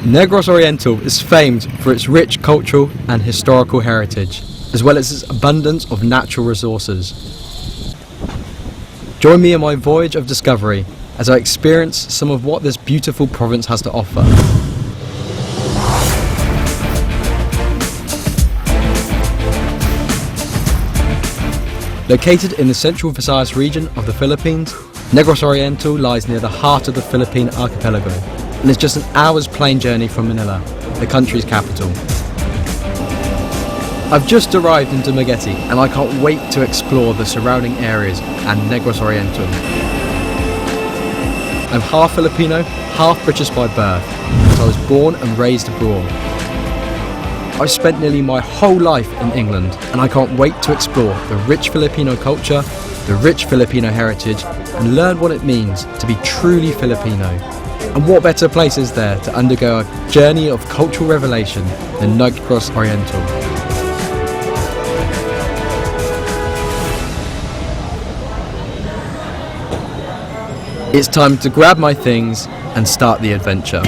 Negros Oriental is famed for its rich cultural and historical heritage, as well as its abundance of natural resources. Join me in my voyage of discovery as I experience some of what this beautiful province has to offer. Located in the central Visayas region of the Philippines, Negros Oriental lies near the heart of the Philippine archipelago and is just an hour's plane journey from Manila, the country's capital. I've just arrived in Dumaguete and I can't wait to explore the surrounding areas and Negros Oriental. I'm half Filipino, half British by birth, but I was born and raised abroad. I've spent nearly my whole life in England and I can't wait to explore the rich Filipino culture, the rich Filipino heritage, and learn what it means to be truly Filipino. And what better place is there to undergo a journey of cultural revelation than Negros Oriental? It's time to grab my things and start the adventure.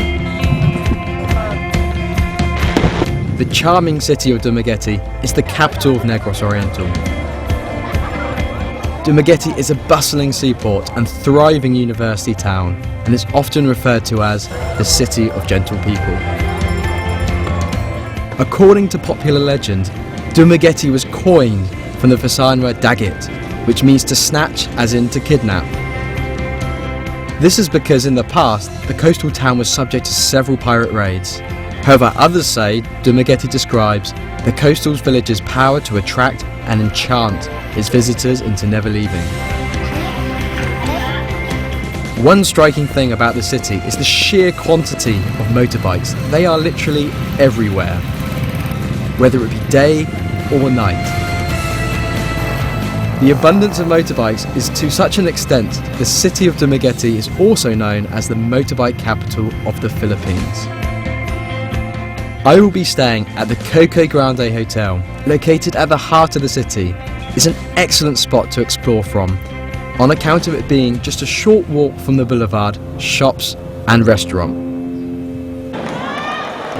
The charming city of Dumaguete is the capital of Negros Oriental. Dumaguete is a bustling seaport and thriving university town, and is often referred to as the City of Gentle People. According to popular legend, Dumaguete was coined from the Visayan word dagit, which means to snatch as in to kidnap. This is because in the past, the coastal town was subject to several pirate raids. However, others say Dumaguete describes the coastal village's power to attract and enchant its visitors into never leaving. One striking thing about the city is the sheer quantity of motorbikes. They are literally everywhere, whether it be day or night. The abundance of motorbikes is to such an extent that the city of Dumaguete is also known as the motorbike capital of the Philippines. I will be staying at the Coco Grande Hotel, located at the heart of the city. It's an excellent spot to explore from, on account of it being just a short walk from the boulevard, shops and restaurant.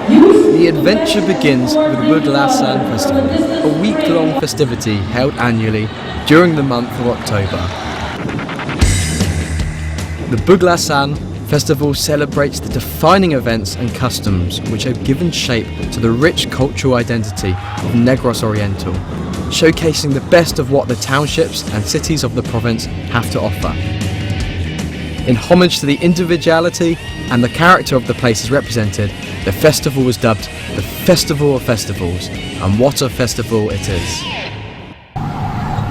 The adventure begins with the Buglasan Festival, a week-long festivity held annually during the month of October. The Buglasan Festival celebrates the defining events and customs which have given shape to the rich cultural identity of Negros Oriental, showcasing the best of what the townships and cities of the province have to offer. In homage to the individuality and the character of the places represented, the festival was dubbed the Festival of Festivals, and what a festival it is.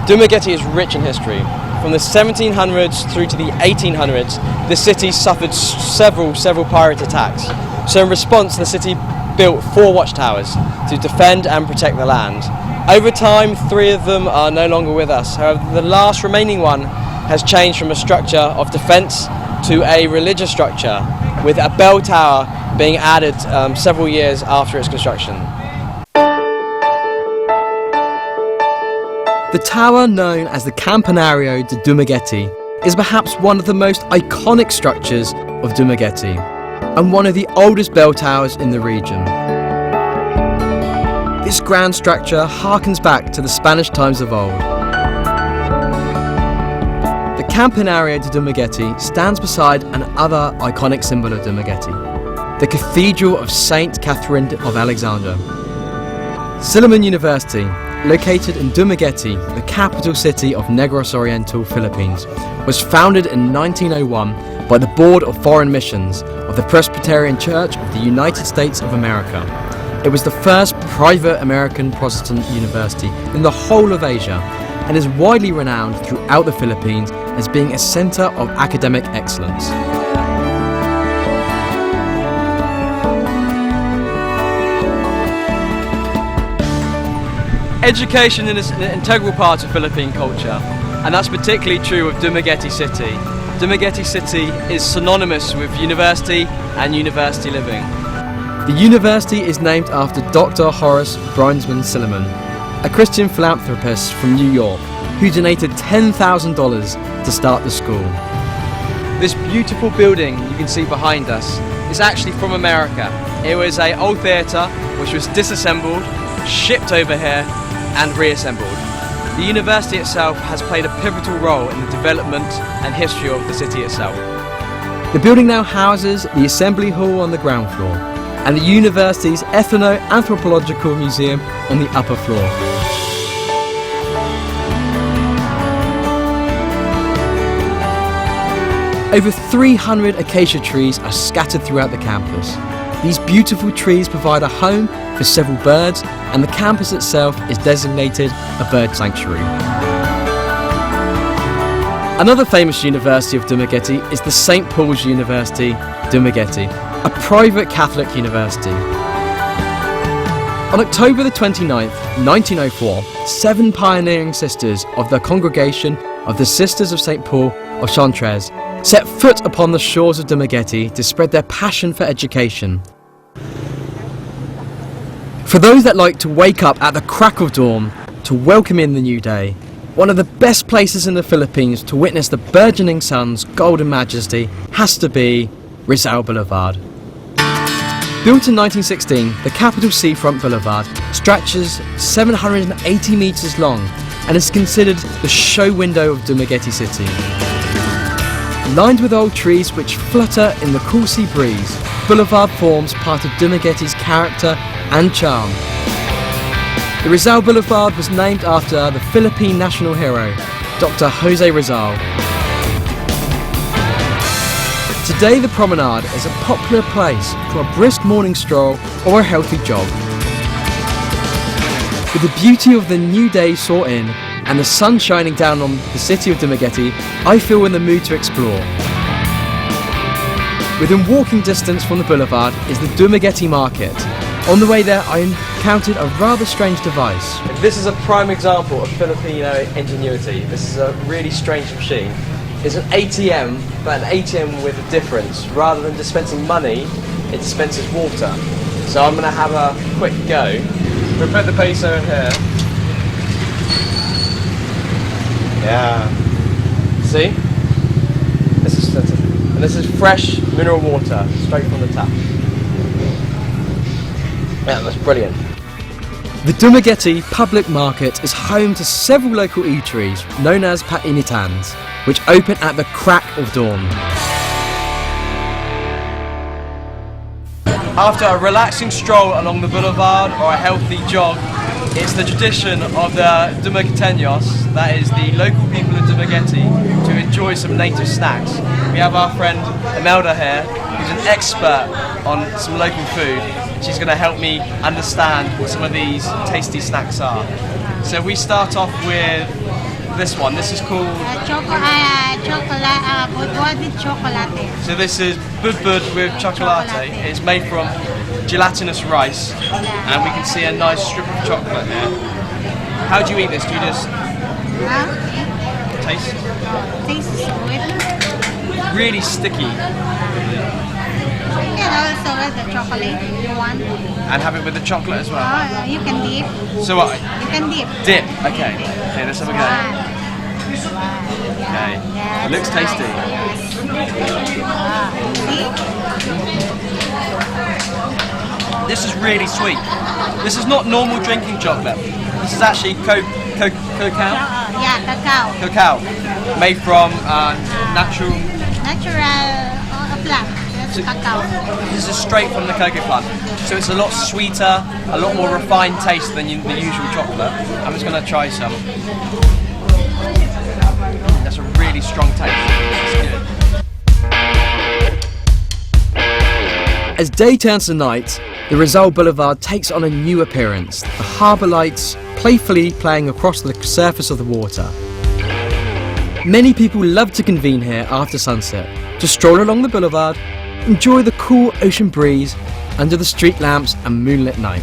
Dumaguete is rich in history. From the 1700s through to the 1800s, the city suffered several pirate attacks. So in response, the city built 4 watchtowers to defend and protect the land. Over time, 3 of them are no longer with us. However, the last remaining one has changed from a structure of defence to a religious structure, with a bell tower being added several years after its construction. The tower, known as the Campanario de Dumaguete, is perhaps one of the most iconic structures of Dumaguete, and one of the oldest bell towers in the region. This grand structure harkens back to the Spanish times of old. The Campanario de Dumaguete stands beside another iconic symbol of Dumaguete, the Cathedral of Saint Catherine of Alexandria. Silliman University, located in Dumaguete, the capital city of Negros Oriental, Philippines, was founded in 1901 by the Board of Foreign Missions of the Presbyterian Church of the United States of America. It was the first private American Protestant university in the whole of Asia, and is widely renowned throughout the Philippines as being a center of academic excellence. Education is an integral part of Philippine culture, and that's particularly true of Dumaguete City. Dumaguete City is synonymous with university and university living. The university is named after Dr. Horace Brunsman Silliman, a Christian philanthropist from New York, who donated $10,000 to start the school. This beautiful building you can see behind us is actually from America. It was an old theatre which was disassembled, shipped over here and reassembled. The university itself has played a pivotal role in the development and history of the city itself. The building now houses the Assembly Hall on the ground floor and the university's Ethno-Anthropological Museum on the upper floor. Over 300 acacia trees are scattered throughout the campus. These beautiful trees provide a home for several birds, and the campus itself is designated a bird sanctuary. Another famous university of Dumaguete is the St. Paul's University, Dumaguete, a private Catholic university. On October the 29th, 1904, 7 pioneering sisters of the Congregation of the Sisters of St. Paul of Chantres set foot upon the shores of Dumaguete to spread their passion for education. For those that like to wake up at the crack of dawn to welcome in the new day, one of the best places in the Philippines to witness the burgeoning sun's golden majesty has to be Rizal Boulevard. Built in 1916, the Capital Seafront Boulevard stretches 780 metres long and is considered the show window of Dumaguete City. Lined with old trees which flutter in the cool sea breeze, Boulevard forms part of Dumaguete's character and charm. The Rizal Boulevard was named after the Philippine national hero, Dr. Jose Rizal. Today the promenade is a popular place for a brisk morning stroll or a healthy jog. With the beauty of the new day sought in and the sun shining down on the city of Dumaguete, I feel in the mood to explore. Within walking distance from the boulevard is the Dumaguete Market. On the way there I encountered a rather strange device. This is a prime example of Filipino ingenuity. This is a really strange machine. It's an ATM, but an ATM with a difference. Rather than dispensing money, it dispenses water. So I'm going to have a quick go. We'll put the peso in here. Yeah. See? This is fresh mineral water, straight from the tap. Yeah, that's brilliant. The Dumaguete Public Market is home to several local eateries known as Painitans, which open at the crack of dawn. After a relaxing stroll along the boulevard or a healthy jog, it's the tradition of the Dumagueteños, that is the local people of Dumaguete, to enjoy some native snacks. We have our friend Imelda here, who's an expert on some local food. She's going to help me understand what some of these tasty snacks are. So we start off with this one. This is called budbud with chocolate. So this is budbud with chocolate. It's made from gelatinous rice, and we can see a nice strip of chocolate here. How do you eat this? Do you just taste? Tastes good. Really sticky. You can also with the chocolate if you want. And have it with the chocolate as well? You can dip. So what? You can dip. Dip, okay. Okay, let's have a go. Okay. Yeah, It looks tasty. See? This is really sweet. This is not normal drinking chocolate. This is actually cacao. Yeah, cacao. Cacao, made from natural Plant. That's cacao. This is straight from the cocoa plant, so it's a lot sweeter, a lot more refined taste than the usual chocolate. I'm just going to try some. That's a really strong taste. It's good. As day turns to night, the Rizal Boulevard takes on a new appearance. The harbour lights playfully playing across the surface of the water. Many people love to convene here after sunset, to stroll along the boulevard, enjoy the cool ocean breeze under the street lamps and moonlit night.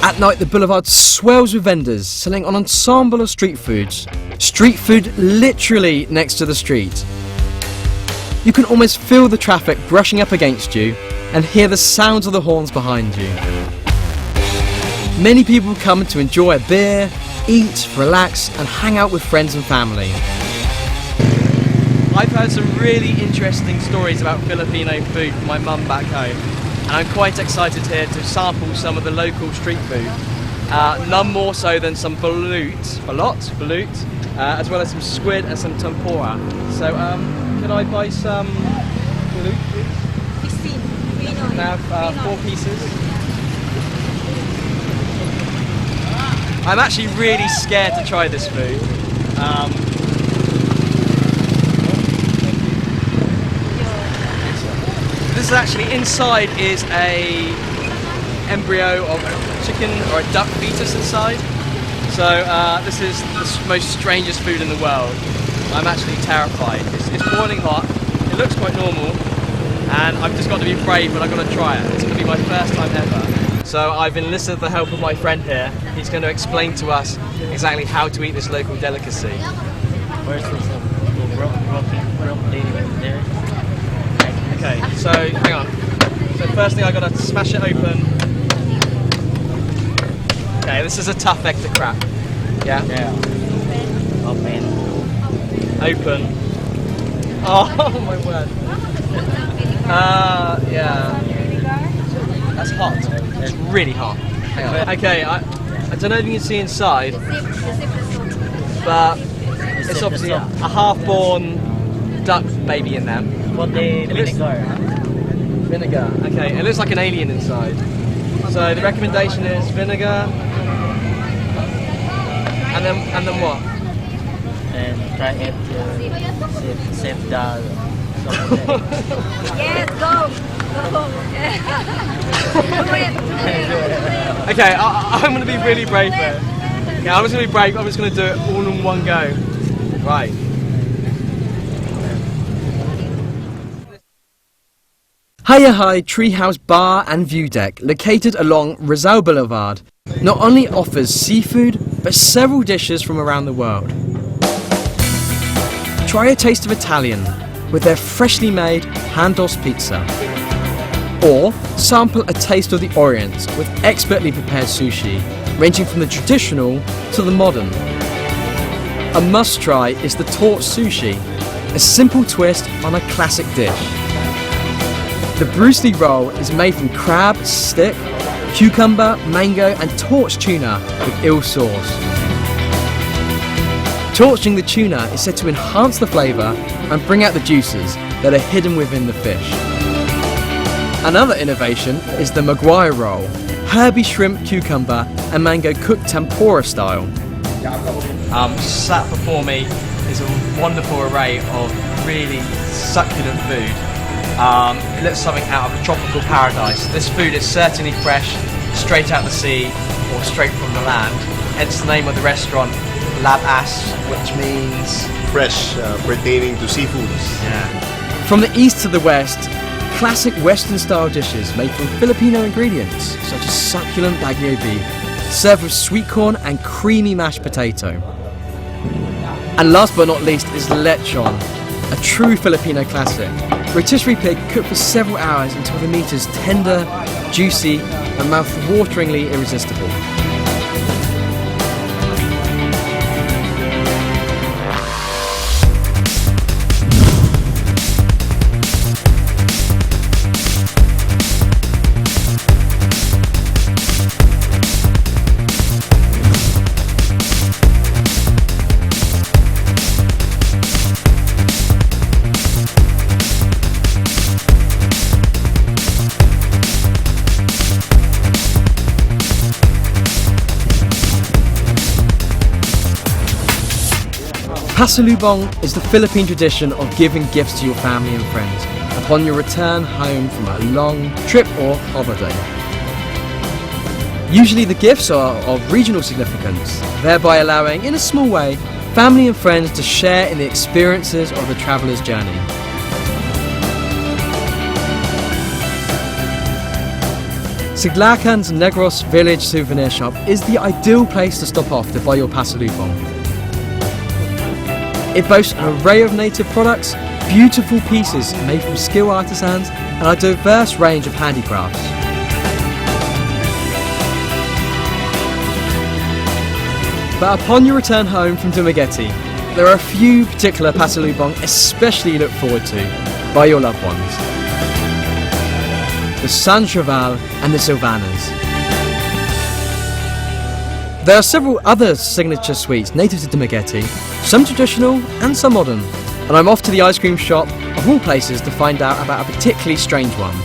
At night, the boulevard swells with vendors selling an ensemble of street foods. Street food literally next to the street. You can almost feel the traffic brushing up against you and hear the sounds of the horns behind you. Many people come to enjoy a beer, eat, relax and hang out with friends and family. I've heard some really interesting stories about Filipino food from my mum back home, and I'm quite excited here to sample some of the local street food. None more so than some balut, as well as some squid and some tempura. So could I buy some balut, please? 16. Can I have 4 pieces? I'm actually really scared to try this food. This is actually, inside is a embryo of a chicken or a duck fetus inside. So this is the most strangest food in the world. I'm actually terrified. It's boiling hot, it looks quite normal, and I've just got to be brave when I've got to try it. It's going to be my first time ever. So I've enlisted the help of my friend here. He's going to explain to us exactly how to eat this local delicacy. First is broccoli there. Okay, so hang on. So first thing I got to smash it open. Okay, this is a tough egg to crack. Yeah? Yeah. Open. Oh my word. Yeah. That's hot. It's really hot. Hang on. Okay, I don't know if you can see inside, but it's obviously a half-born duck baby in there. What the Vinegar. Okay, it looks like an alien inside. So the recommendation is vinegar, and then what? And try it to save the. Yes, go. Okay, I'm going to be really brave here. Okay, I'm just going to be brave. I'm just going to do it all in one go. Right. Hiya High Treehouse Bar and View Deck, located along Rizal Boulevard, not only offers seafood, but several dishes from around the world. Try a taste of Italian with their freshly made hand-tossed pizza. Or sample a taste of the Orient with expertly prepared sushi, ranging from the traditional to the modern. A must-try is the torch sushi, a simple twist on a classic dish. The Bruce Lee roll is made from crab, stick, cucumber, mango and torched tuna with eel sauce. Torching the tuna is said to enhance the flavour and bring out the juices that are hidden within the fish. Another innovation is the Maguire roll, herby shrimp, cucumber and mango cooked tempura style. Sat before me is a wonderful array of really succulent food. It looks something out of a tropical paradise. This food is certainly fresh, straight out the sea or straight from the land. Hence the name of the restaurant, Labas, which means fresh, pertaining to seafoods. Yeah. From the east to the west, classic Western style dishes made from Filipino ingredients such as succulent Baguio beef, served with sweet corn and creamy mashed potato. And last but not least is lechon, a true Filipino classic. Rotisserie pig cooked for several hours until the meat is tender, juicy and mouth-wateringly irresistible. Pasalubong is the Philippine tradition of giving gifts to your family and friends upon your return home from a long trip or holiday. Usually the gifts are of regional significance, thereby allowing, in a small way, family and friends to share in the experiences of the traveller's journey. Siglacan's Negros Village souvenir shop is the ideal place to stop off to buy your pasalubong. It boasts an array of native products, beautiful pieces made from skilled artisans and a diverse range of handicrafts. But upon your return home from Dumaguete, there are a few particular pasalubong especially look forward to by your loved ones. The San Cheval and the Sylvanas. There are several other signature sweets native to Dumaguete, some traditional and some modern, and I'm off to the ice cream shop of all places to find out about a particularly strange one.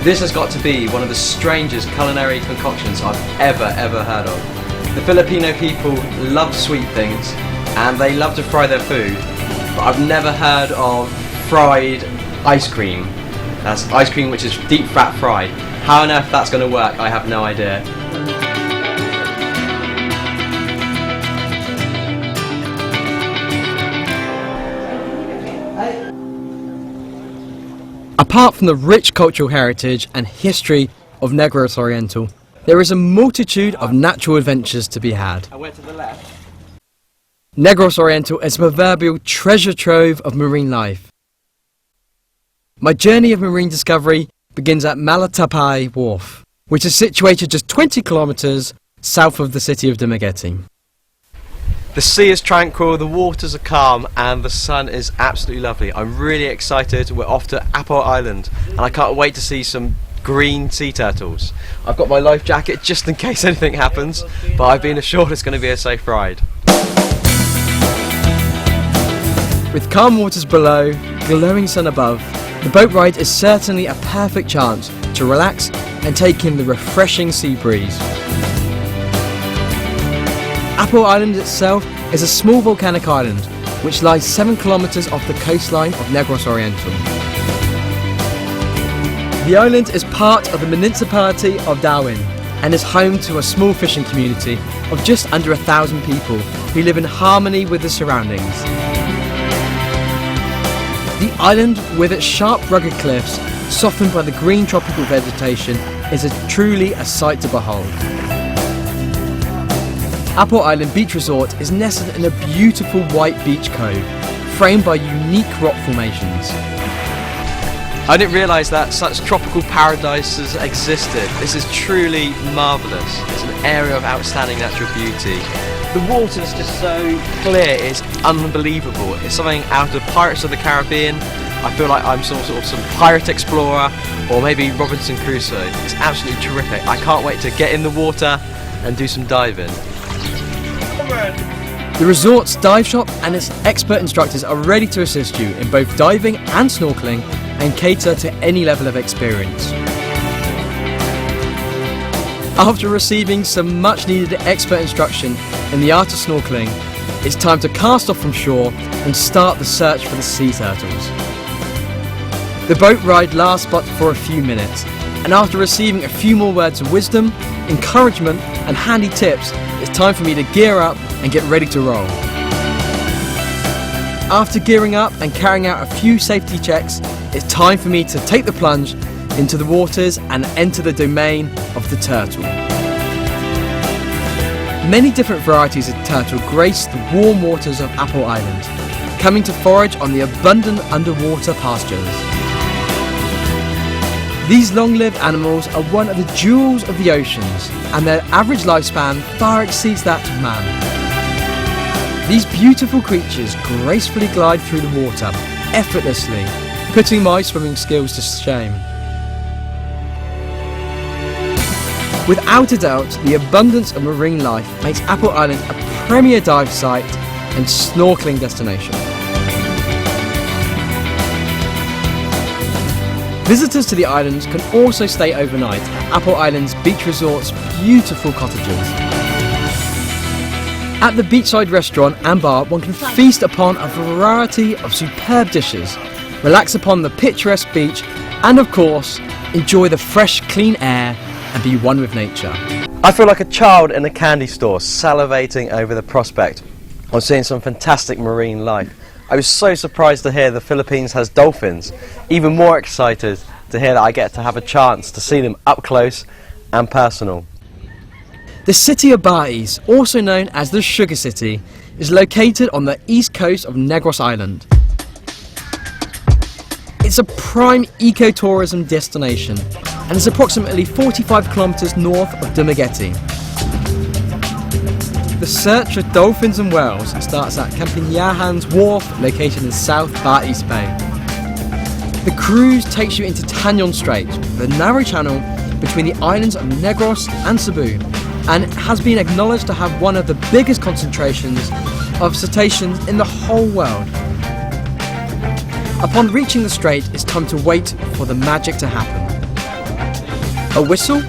This has got to be one of the strangest culinary concoctions I've ever heard of. The Filipino people love sweet things and they love to fry their food, but I've never heard of fried ice cream. That's ice cream which is deep fat fried. How on earth that's going to work, I have no idea. Apart from the rich cultural heritage and history of Negros Oriental, there is a multitude of natural adventures to be had. I went to the left. Negros Oriental is a proverbial treasure trove of marine life. My journey of marine discovery begins at Malatapay Wharf, which is situated just 20 kilometres south of the city of Dumaguete. The sea is tranquil, the waters are calm, and the sun is absolutely lovely. I'm really excited. We're off to Apple Island, and I can't wait to see some green sea turtles. I've got my life jacket just in case anything happens, but I've been assured it's going to be a safe ride. With calm waters below, glowing sun above, the boat ride is certainly a perfect chance to relax and take in the refreshing sea breeze. Apple Island itself is a small volcanic island which lies 7 kilometres off the coastline of Negros Oriental. The island is part of the municipality of Darwin and is home to a small fishing community of just under 1,000 people who live in harmony with the surroundings. The island, with its sharp rugged cliffs softened by the green tropical vegetation, is truly a sight to behold. Apple Island Beach Resort is nestled in a beautiful white beach cove, framed by unique rock formations. I didn't realise that such tropical paradises existed. This is truly marvellous. It's an area of outstanding natural beauty. The water is just so clear, it's unbelievable. It's something out of Pirates of the Caribbean. I feel like I'm some pirate explorer, or maybe Robinson Crusoe. It's absolutely terrific. I can't wait to get in the water and do some diving. The resort's dive shop and its expert instructors are ready to assist you in both diving and snorkeling and cater to any level of experience. After receiving some much needed expert instruction in the art of snorkeling, it's time to cast off from shore and start the search for the sea turtles. The boat ride lasts but for a few minutes, and after receiving a few more words of wisdom, encouragement and handy tips, it's time for me to gear up and get ready to roll. After gearing up and carrying out a few safety checks, it's time for me to take the plunge into the waters and enter the domain of the turtle. Many different varieties of turtle grace the warm waters of Apple Island, coming to forage on the abundant underwater pastures. These long-lived animals are one of the jewels of the oceans, and their average lifespan far exceeds that of man. These beautiful creatures gracefully glide through the water, effortlessly, putting my swimming skills to shame. Without a doubt, the abundance of marine life makes Apple Island a premier dive site and snorkeling destination. Visitors to the islands can also stay overnight at Apple Island's beach resort's beautiful cottages. At the beachside restaurant and bar, one can feast upon a variety of superb dishes, relax upon the picturesque beach, and of course, enjoy the fresh, clean air and be one with nature. I feel like a child in a candy store, salivating over the prospect of seeing some fantastic marine life. I was so surprised to hear the Philippines has dolphins, even more excited to hear that I get to have a chance to see them up close and personal. The city of Bais, also known as the Sugar City, is located on the east coast of Negros Island. It's a prime ecotourism destination and is approximately 45 kilometers north of Dumaguete. The search for dolphins and whales starts at Campignahan's Wharf, located in South Bar East Bay. The cruise takes you into Tanyon Strait, the narrow channel between the islands of Negros and Cebu, and has been acknowledged to have one of the biggest concentrations of cetaceans in the whole world. Upon reaching the strait, it's time to wait for the magic to happen. A whistle,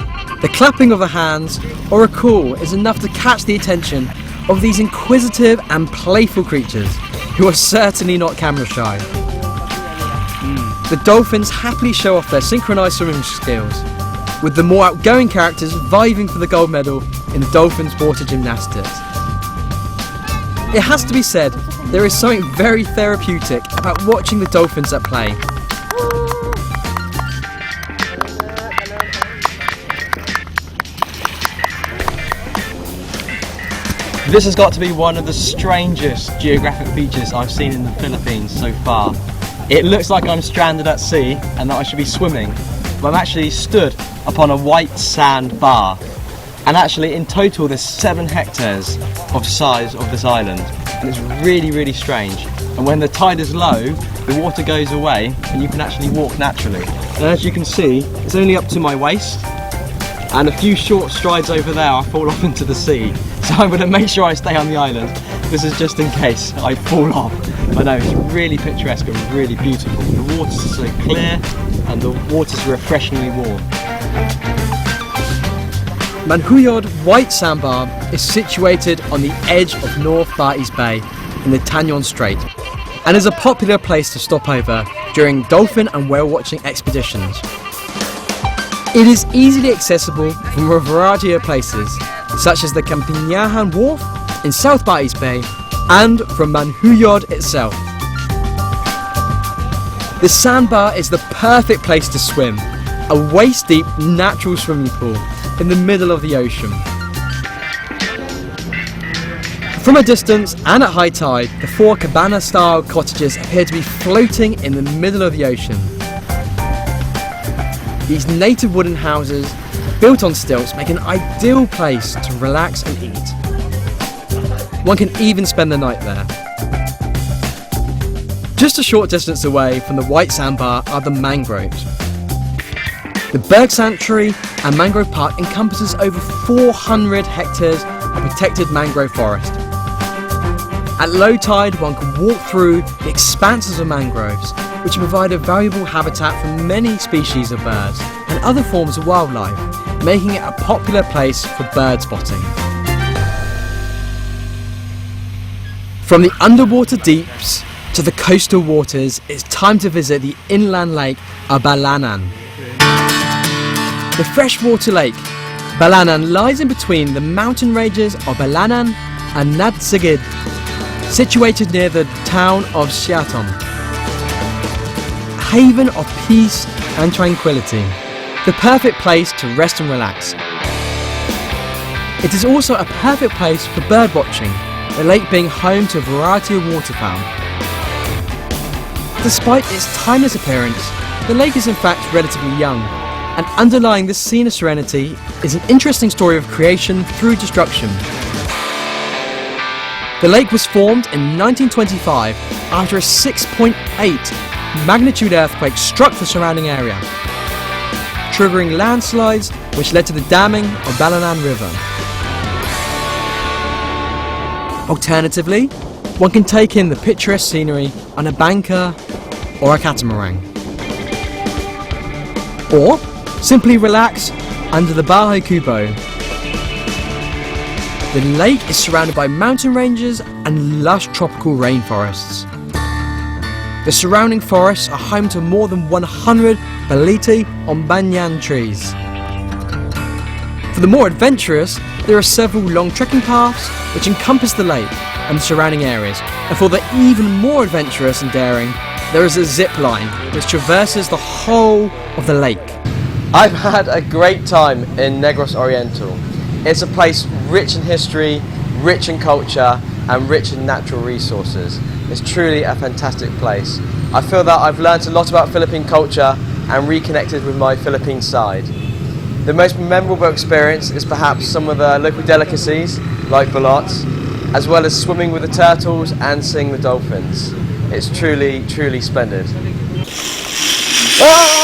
the clapping of the hands, or a call is enough to catch the attention of these inquisitive and playful creatures, who are certainly not camera shy. The dolphins happily show off their synchronised swimming skills, with the more outgoing characters vying for the gold medal in the dolphins' water gymnastics. It has to be said, there is something very therapeutic about watching the dolphins at play. This has got to be one of the strangest geographic features I've seen in the Philippines so far. It looks like I'm stranded at sea and that I should be swimming, but I'm actually stood upon a white sand bar. And actually in total there's 7 hectares of size of this island, and it's really strange. And when the tide is low, the water goes away and you can actually walk naturally. And as you can see, it's only up to my waist, and a few short strides over there I fall off into the sea. So I'm going to make sure I stay on the island. This is just in case I fall off. I know, it's really picturesque and really beautiful. The waters are so clear and the water's refreshingly warm. Manhuyod White Sandbar is situated on the edge of North Bar East Bay in the Tanyon Strait, and is a popular place to stop over during dolphin and whale watching expeditions. It is easily accessible from a variety of places, such as the Campignahan Wharf in South Bar East Bay and from Manhuyod itself. The sandbar is the perfect place to swim, a waist-deep natural swimming pool in the middle of the ocean. From a distance and at high tide, the 4 cabana-style cottages appear to be floating in the middle of the ocean. These native wooden houses, built on stilts, make an ideal place to relax and eat. One can even spend the night there. Just a short distance away from the White Sandbar are the mangroves. The Berg Sanctuary and Mangrove Park encompasses over 400 hectares of protected mangrove forest. At low tide, one can walk through the expanses of mangroves, which provide a valuable habitat for many species of birds and other forms of wildlife, making it a popular place for bird spotting. From the underwater deeps to the coastal waters, it's time to visit the inland lake of Balanan. The freshwater lake, Balanan, lies in between the mountain ranges of Balanan and Nadsigid, situated near the town of Siatom. A haven of peace and tranquility, the perfect place to rest and relax. It is also a perfect place for bird watching, the lake being home to a variety of waterfowl. Despite its timeless appearance, the lake is in fact relatively young, and underlying this scene of serenity is an interesting story of creation through destruction. The lake was formed in 1925 after a 6.8 magnitude earthquake struck the surrounding area, triggering landslides which led to the damming of Balanan River. Alternatively, one can take in the picturesque scenery on a banca or a catamaran. Or simply relax under the Bahay Kubo. The lake is surrounded by mountain ranges and lush tropical rainforests. The surrounding forests are home to more than 100 Baliti Ombanyan trees. For the more adventurous, there are several long trekking paths which encompass the lake and the surrounding areas. And for the even more adventurous and daring, there is a zip line which traverses the whole of the lake. I've had a great time in Negros Oriental. It's a place rich in history, rich in culture, and rich in natural resources. It's truly a fantastic place. I feel that I've learnt a lot about Philippine culture and reconnected with my Philippine side. The most memorable experience is perhaps some of the local delicacies like Balot, as well as swimming with the turtles and seeing the dolphins. It's truly, truly splendid. Ah!